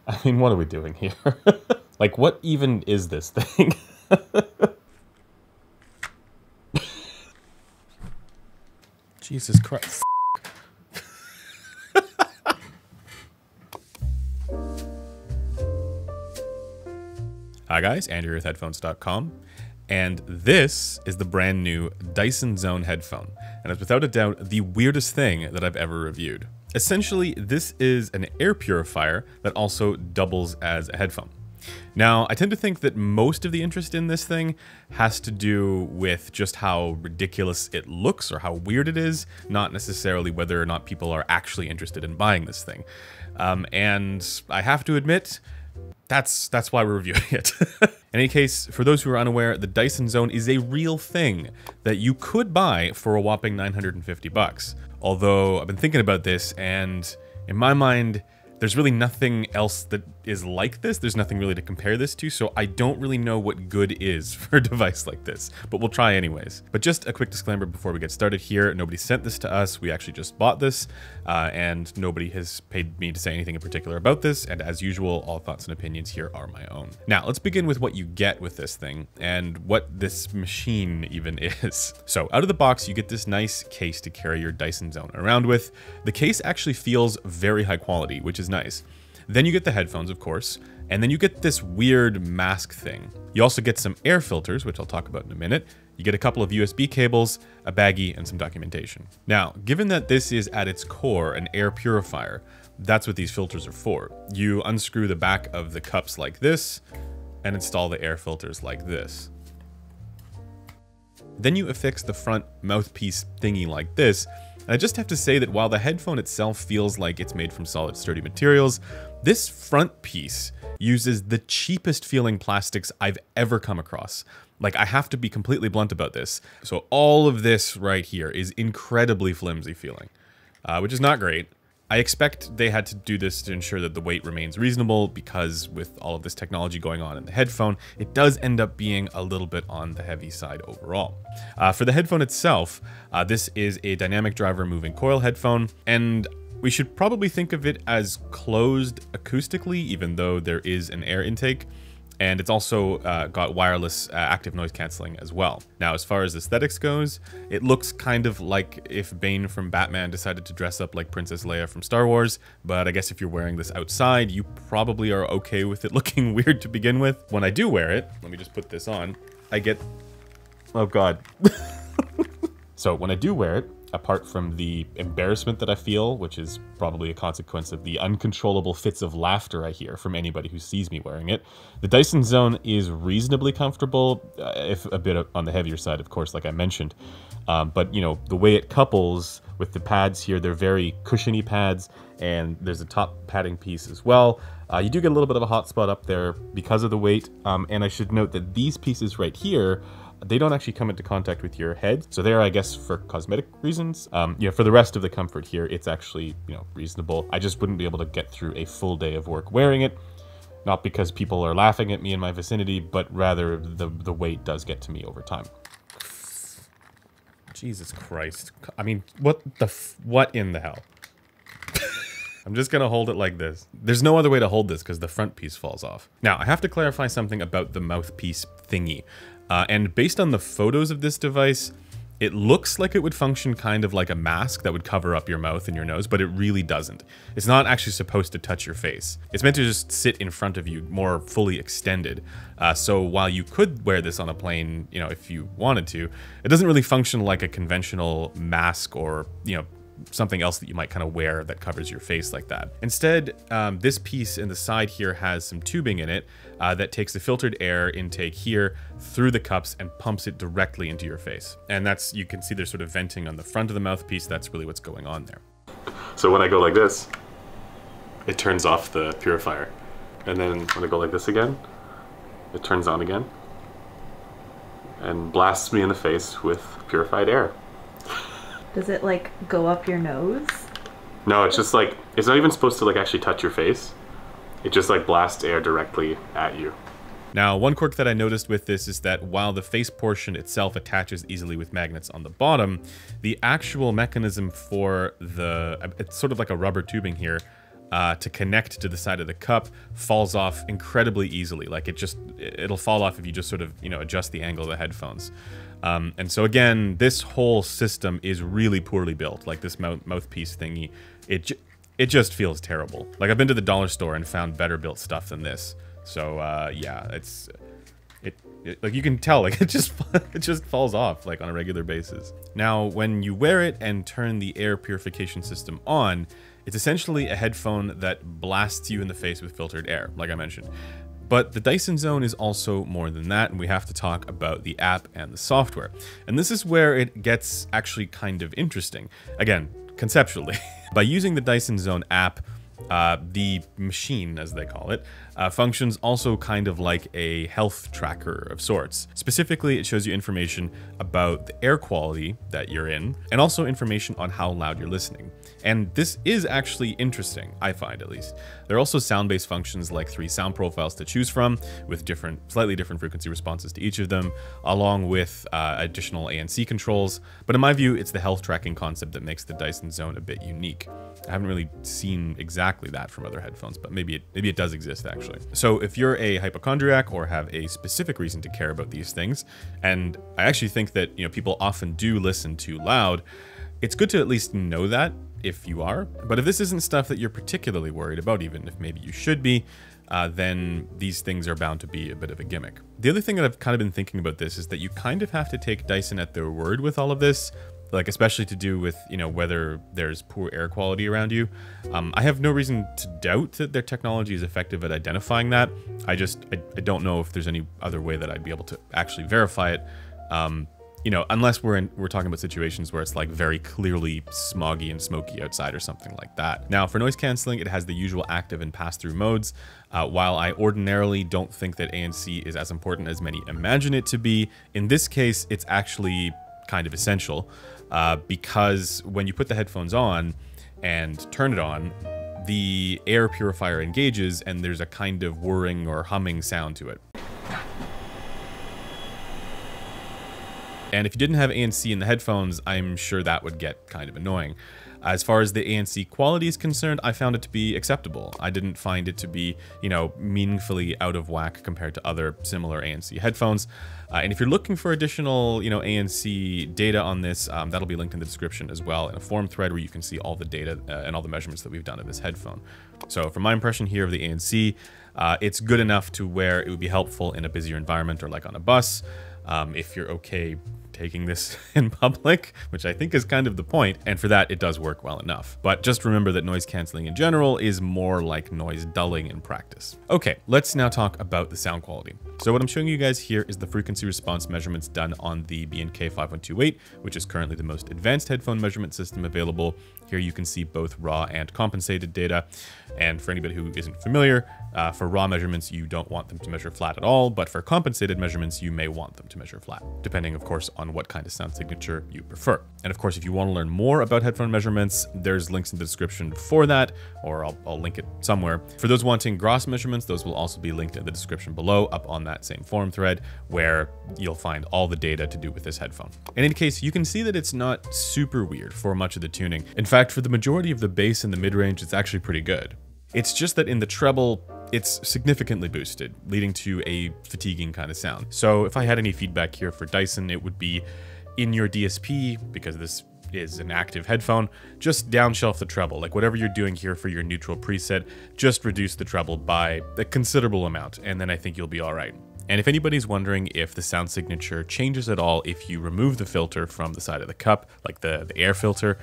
I mean, what are we doing here? Like, what even is this thing? Jesus Christ. Hi guys, Andrew with Headphones.com, and this is the brand new Dyson Zone Headphone, and it's without a doubt the weirdest thing that I've ever reviewed. Essentially, this is an air purifier that also doubles as a headphone. Now, I tend to think that most of the interest in this thing has to do with just how ridiculous it looks or how weird it is, not necessarily whether or not people are actually interested in buying this thing. And I have to admit, that's why we're reviewing it. In any case, for those who are unaware, the Dyson Zone is a real thing that you could buy for a whopping 950 bucks. Although I've been thinking about this, and in my mind, there's really nothing else that is like this. There's nothing really to compare this to, so I don't really know what good is for a device like this, but we'll try anyways. But just a quick disclaimer before we get started here, nobody sent this to us. We actually just bought this, and nobody has paid me to say anything in particular about this, and as usual, all thoughts and opinions here are my own. Now, let's begin with what you get with this thing, and what this machine even is. So, out of the box, you get this nice case to carry your Dyson Zone around with. The case actually feels very high quality, which is nice. Then you get the headphones, of course, and then you get this weird mask thing. You also get some air filters, which I'll talk about in a minute. You get a couple of USB cables, a baggie, and some documentation. Now, given that this is at its core an air purifier, that's what these filters are for. You unscrew the back of the cups like this, and install the air filters like this. Then you affix the front mouthpiece thingy like this. And I just have to say that while the headphone itself feels like it's made from solid, sturdy materials, this front piece uses the cheapest feeling plastics I've ever come across. Like, I have to be completely blunt about this. So all of this right here is incredibly flimsy feeling, which is not great. I expect they had to do this to ensure that the weight remains reasonable, because with all of this technology going on in the headphone, it does end up being a little bit on the heavy side overall. For the headphone itself, this is a dynamic driver moving coil headphone, and we should probably think of it as closed acoustically, even though there is an air intake. And it's also got wireless active noise cancelling as well. Now, as far as aesthetics goes, it looks kind of like if Bane from Batman decided to dress up like Princess Leia from Star Wars, but I guess if you're wearing this outside, you probably are okay with it looking weird to begin with. When I do wear it, let me just put this on, I get... oh god. So when I do wear it, apart from the embarrassment that I feel, which is probably a consequence of the uncontrollable fits of laughter I hear from anybody who sees me wearing it, the Dyson Zone is reasonably comfortable, if a bit on the heavier side, of course, like I mentioned. But, you know, the way it couples with the pads here, they're very cushiony pads, and there's a top padding piece as well. You do get a little bit of a hot spot up there because of the weight, and I should note that these pieces right here, they don't actually come into contact with your head. So they're, I guess, for cosmetic reasons. For the rest of the comfort here, it's actually, reasonable. I just wouldn't be able to get through a full day of work wearing it. Not because people are laughing at me in my vicinity, but rather the weight does get to me over time. Jesus Christ. I mean, what in the hell? I'm just gonna hold it like this. There's no other way to hold this because the front piece falls off. Now, I have to clarify something about the mouthpiece thingy. And based on the photos of this device, it looks like it would function kind of like a mask that would cover up your mouth and your nose, but it really doesn't. It's not actually supposed to touch your face. It's meant to just sit in front of you, more fully extended. So while you could wear this on a plane, if you wanted to, it doesn't really function like a conventional mask or, something else that you might kind of wear that covers your face like that. Instead, this piece in the side here has some tubing in it that takes the filtered air intake here through the cups and pumps it directly into your face. And that's, you can see there's sort of venting on the front of the mouthpiece. That's really what's going on there. So when I go like this, it turns off the purifier. And then when I go like this again, it turns on again and blasts me in the face with purified air. Does it like go up your nose? No, it's just like, it's not even supposed to like actually touch your face. It just like blasts air directly at you. Now, one quirk that I noticed with this is that while the face portion itself attaches easily with magnets on the bottom, the actual mechanism for it's sort of like a rubber tubing here, to connect to the side of the cup falls off incredibly easily. Like it'll fall off if you just sort of, adjust the angle of the headphones. And so again, this whole system is really poorly built. Like this mouthpiece thingy, it just feels terrible. Like I've been to the dollar store and found better built stuff than this. So yeah, like you can tell, like it just falls off like on a regular basis. Now, when you wear it and turn the air purification system on, it's essentially a headphone that blasts you in the face with filtered air, like I mentioned. But the Dyson Zone is also more than that, and we have to talk about the app and the software. And this is where it gets actually kind of interesting. Again, conceptually. By using the Dyson Zone app, the machine, as they call it, functions also kind of like a health tracker of sorts. Specifically, it shows you information about the air quality that you're in, and also information on how loud you're listening. And this is actually interesting, I find at least. There are also sound-based functions like 3 sound profiles to choose from, with slightly different frequency responses to each of them, along with additional ANC controls. But in my view, it's the health tracking concept that makes the Dyson Zone a bit unique. I haven't really seen exactly that from other headphones, but maybe it does exist actually. So if you're a hypochondriac or have a specific reason to care about these things, and I actually think that people often do listen too loud, it's good to at least know that if you are. But if this isn't stuff that you're particularly worried about, even if maybe you should be, then these things are bound to be a bit of a gimmick. The other thing that I've kind of been thinking about this is that you kind of have to take Dyson at their word with all of this. Like especially to do with, whether there's poor air quality around you. I have no reason to doubt that their technology is effective at identifying that. I don't know if there's any other way that I'd be able to actually verify it. Unless we're talking about situations where it's like very clearly smoggy and smoky outside or something like that. Now, for noise canceling, it has the usual active and pass-through modes. While I ordinarily don't think that ANC is as important as many imagine it to be, in this case, it's actually kind of essential. Because when you put the headphones on and turn it on, the air purifier engages and there's a kind of whirring or humming sound to it. And if you didn't have ANC in the headphones, I'm sure that would get kind of annoying. As far as the ANC quality is concerned, I found it to be acceptable. I didn't find it to be, meaningfully out of whack compared to other similar ANC headphones. And if you're looking for additional, ANC data on this, that'll be linked in the description as well in a forum thread where you can see all the data and all the measurements that we've done of this headphone. So from my impression here of the ANC, it's good enough to where it would be helpful in a busier environment or like on a bus. If you're okay taking this in public, which I think is kind of the point, and for that it does work well enough. But just remember that noise cancelling in general is more like noise dulling in practice. Okay, let's now talk about the sound quality. So what I'm showing you guys here is the frequency response measurements done on the B&K 5128, which is currently the most advanced headphone measurement system available. Here you can see both raw and compensated data. And for anybody who isn't familiar, for raw measurements, you don't want them to measure flat at all, but for compensated measurements, you may want them to measure flat, depending, of course, on what kind of sound signature you prefer. And of course, if you want to learn more about headphone measurements, there's links in the description for that, or I'll link it somewhere. For those wanting gross measurements, those will also be linked in the description below, up on that same forum thread, where you'll find all the data to do with this headphone. In any case, you can see that it's not super weird for much of the tuning. In fact, for the majority of the bass and the mid-range, it's actually pretty good. It's just that in the treble, it's significantly boosted, leading to a fatiguing kind of sound. So if I had any feedback here for Dyson, it would be in your DSP, because this is an active headphone, just downshelf the treble. Like whatever you're doing here for your neutral preset, just reduce the treble by a considerable amount, and then I think you'll be all right. And if anybody's wondering if the sound signature changes at all if you remove the filter from the side of the cup, like the air filter,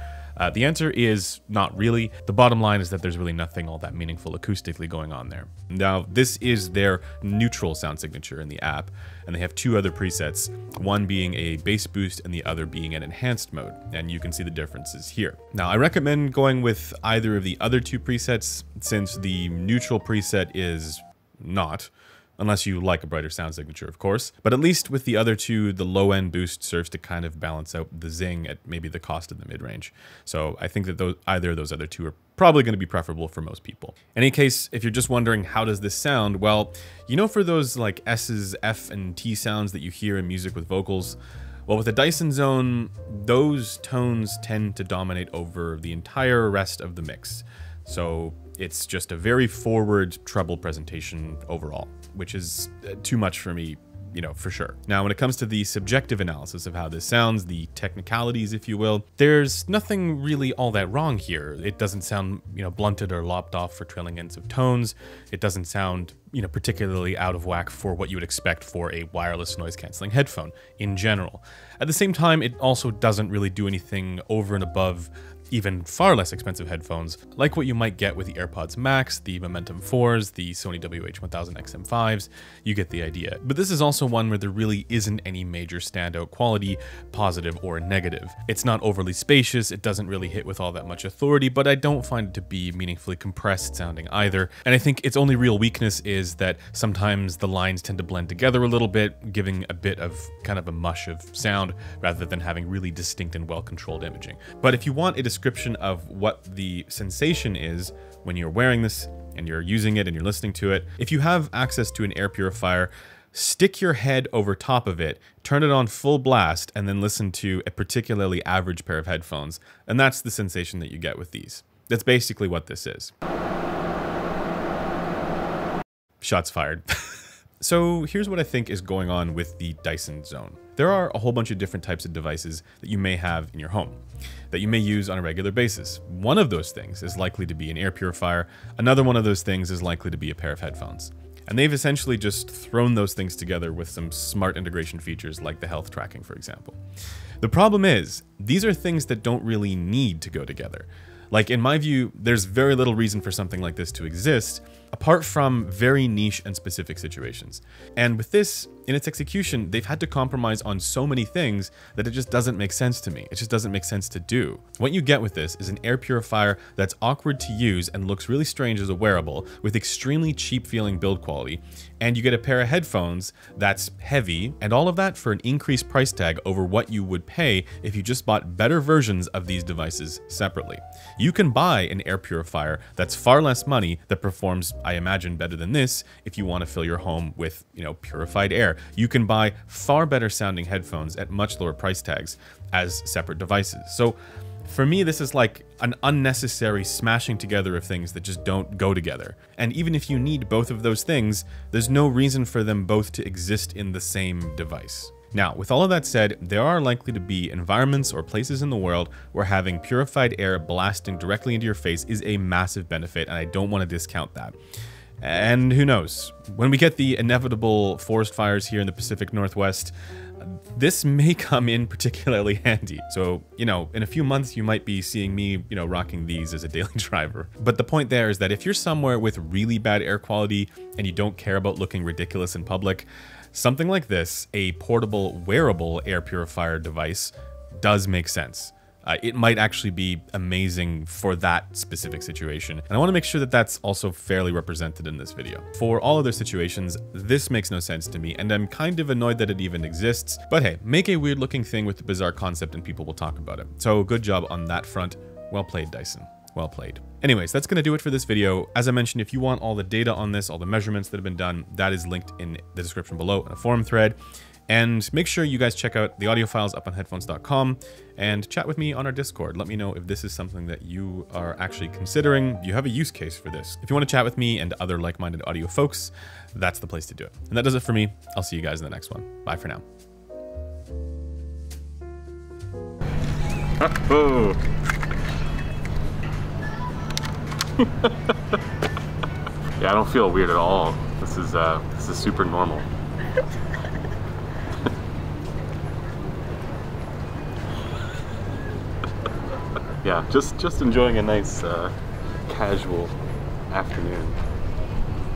the answer is not really. The bottom line is that there's really nothing all that meaningful acoustically going on there. Now, this is their neutral sound signature in the app, and they have 2 other presets, one being a bass boost and the other being an enhanced mode, and you can see the differences here. Now, I recommend going with either of the other 2 presets, since the neutral preset is not, unless you like a brighter sound signature, of course. But at least with the other 2, the low-end boost serves to kind of balance out the zing at maybe the cost of the mid-range. So I think that either of those other 2 are probably going to be preferable for most people. In any case, if you're just wondering how does this sound, well, for those like S's, F, and T sounds that you hear in music with vocals, well, with the Dyson Zone, those tones tend to dominate over the entire rest of the mix. So it's just a very forward treble presentation overall, which is too much for me, you know, for sure. Now, when it comes to the subjective analysis of how this sounds, the technicalities, if you will, there's nothing really all that wrong here. It doesn't sound, you know, blunted or lopped off for trailing ends of tones. It doesn't sound, you know, particularly out of whack for what you would expect for a wireless noise canceling headphone in general. At the same time, it also doesn't really do anything over and above even far less expensive headphones, like what you might get with the AirPods Max, the Momentum 4s, the Sony WH-1000 XM5s. You get the idea. But this is also one where there really isn't any major standout quality, positive or negative. It's not overly spacious, it doesn't really hit with all that much authority, but I don't find it to be meaningfully compressed sounding either. And I think its only real weakness is that sometimes the lines tend to blend together a little bit, giving a bit of kind of a mush of sound rather than having really distinct and well-controlled imaging. But if you want a description of what the sensation is when you're wearing this and you're using it and you're listening to it, if you have access to an air purifier, stick your head over top of it, turn it on full blast, and then listen to a particularly average pair of headphones. And that's the sensation that you get with these. That's basically what this is. Shots fired. So here's what I think is going on with the Dyson Zone. There are a whole bunch of different types of devices that you may have in your home, that you may use on a regular basis. One of those things is likely to be an air purifier. Another one of those things is likely to be a pair of headphones. And they've essentially just thrown those things together with some smart integration features like the health tracking, for example. The problem is, these are things that don't really need to go together. Like, in my view, there's very little reason for something like this to exist, apart from very niche and specific situations. And with this, in its execution, they've had to compromise on so many things that it just doesn't make sense to me. It just doesn't make sense to do. What you get with this is an air purifier that's awkward to use and looks really strange as a wearable, with extremely cheap feeling build quality. And you get a pair of headphones that's heavy, and all of that for an increased price tag over what you would pay if you just bought better versions of these devices separately. You can buy an air purifier that's far less money that performs, I imagine, better than this if you want to fill your home with, you know, purified air. You can buy far better sounding headphones at much lower price tags as separate devices. So for me, this is like an unnecessary smashing together of things that just don't go together. And even if you need both of those things, there's no reason for them both to exist in the same device. Now, with all of that said, there are likely to be environments or places in the world where having purified air blasting directly into your face is a massive benefit, and I don't want to discount that. And who knows, when we get the inevitable forest fires here in the Pacific Northwest, this may come in particularly handy. So, you know, in a few months, you might be seeing me, you know, rocking these as a daily driver. But the point there is that if you're somewhere with really bad air quality and you don't care about looking ridiculous in public, something like this, a portable, wearable air purifier device, does make sense. It might actually be amazing for that specific situation. And I want to make sure that that's also fairly represented in this video. For all other situations, this makes no sense to me, and I'm kind of annoyed that it even exists. But hey, make a weird looking thing with a bizarre concept and people will talk about it. So good job on that front. Well played, Dyson. Well played. Anyways, that's going to do it for this video. As I mentioned, if you want all the data on this, all the measurements that have been done, that is linked in the description below in a forum thread. And make sure you guys check out the audio files up on headphones.com and chat with me on our Discord. Let me know if this is something that you are actually considering. Do you have a use case for this? If you want to chat with me and other like-minded audio folks, that's the place to do it. And that does it for me. I'll see you guys in the next one. Bye for now. Oh. Yeah, I don't feel weird at all. This is super normal. Yeah, just enjoying a nice casual afternoon.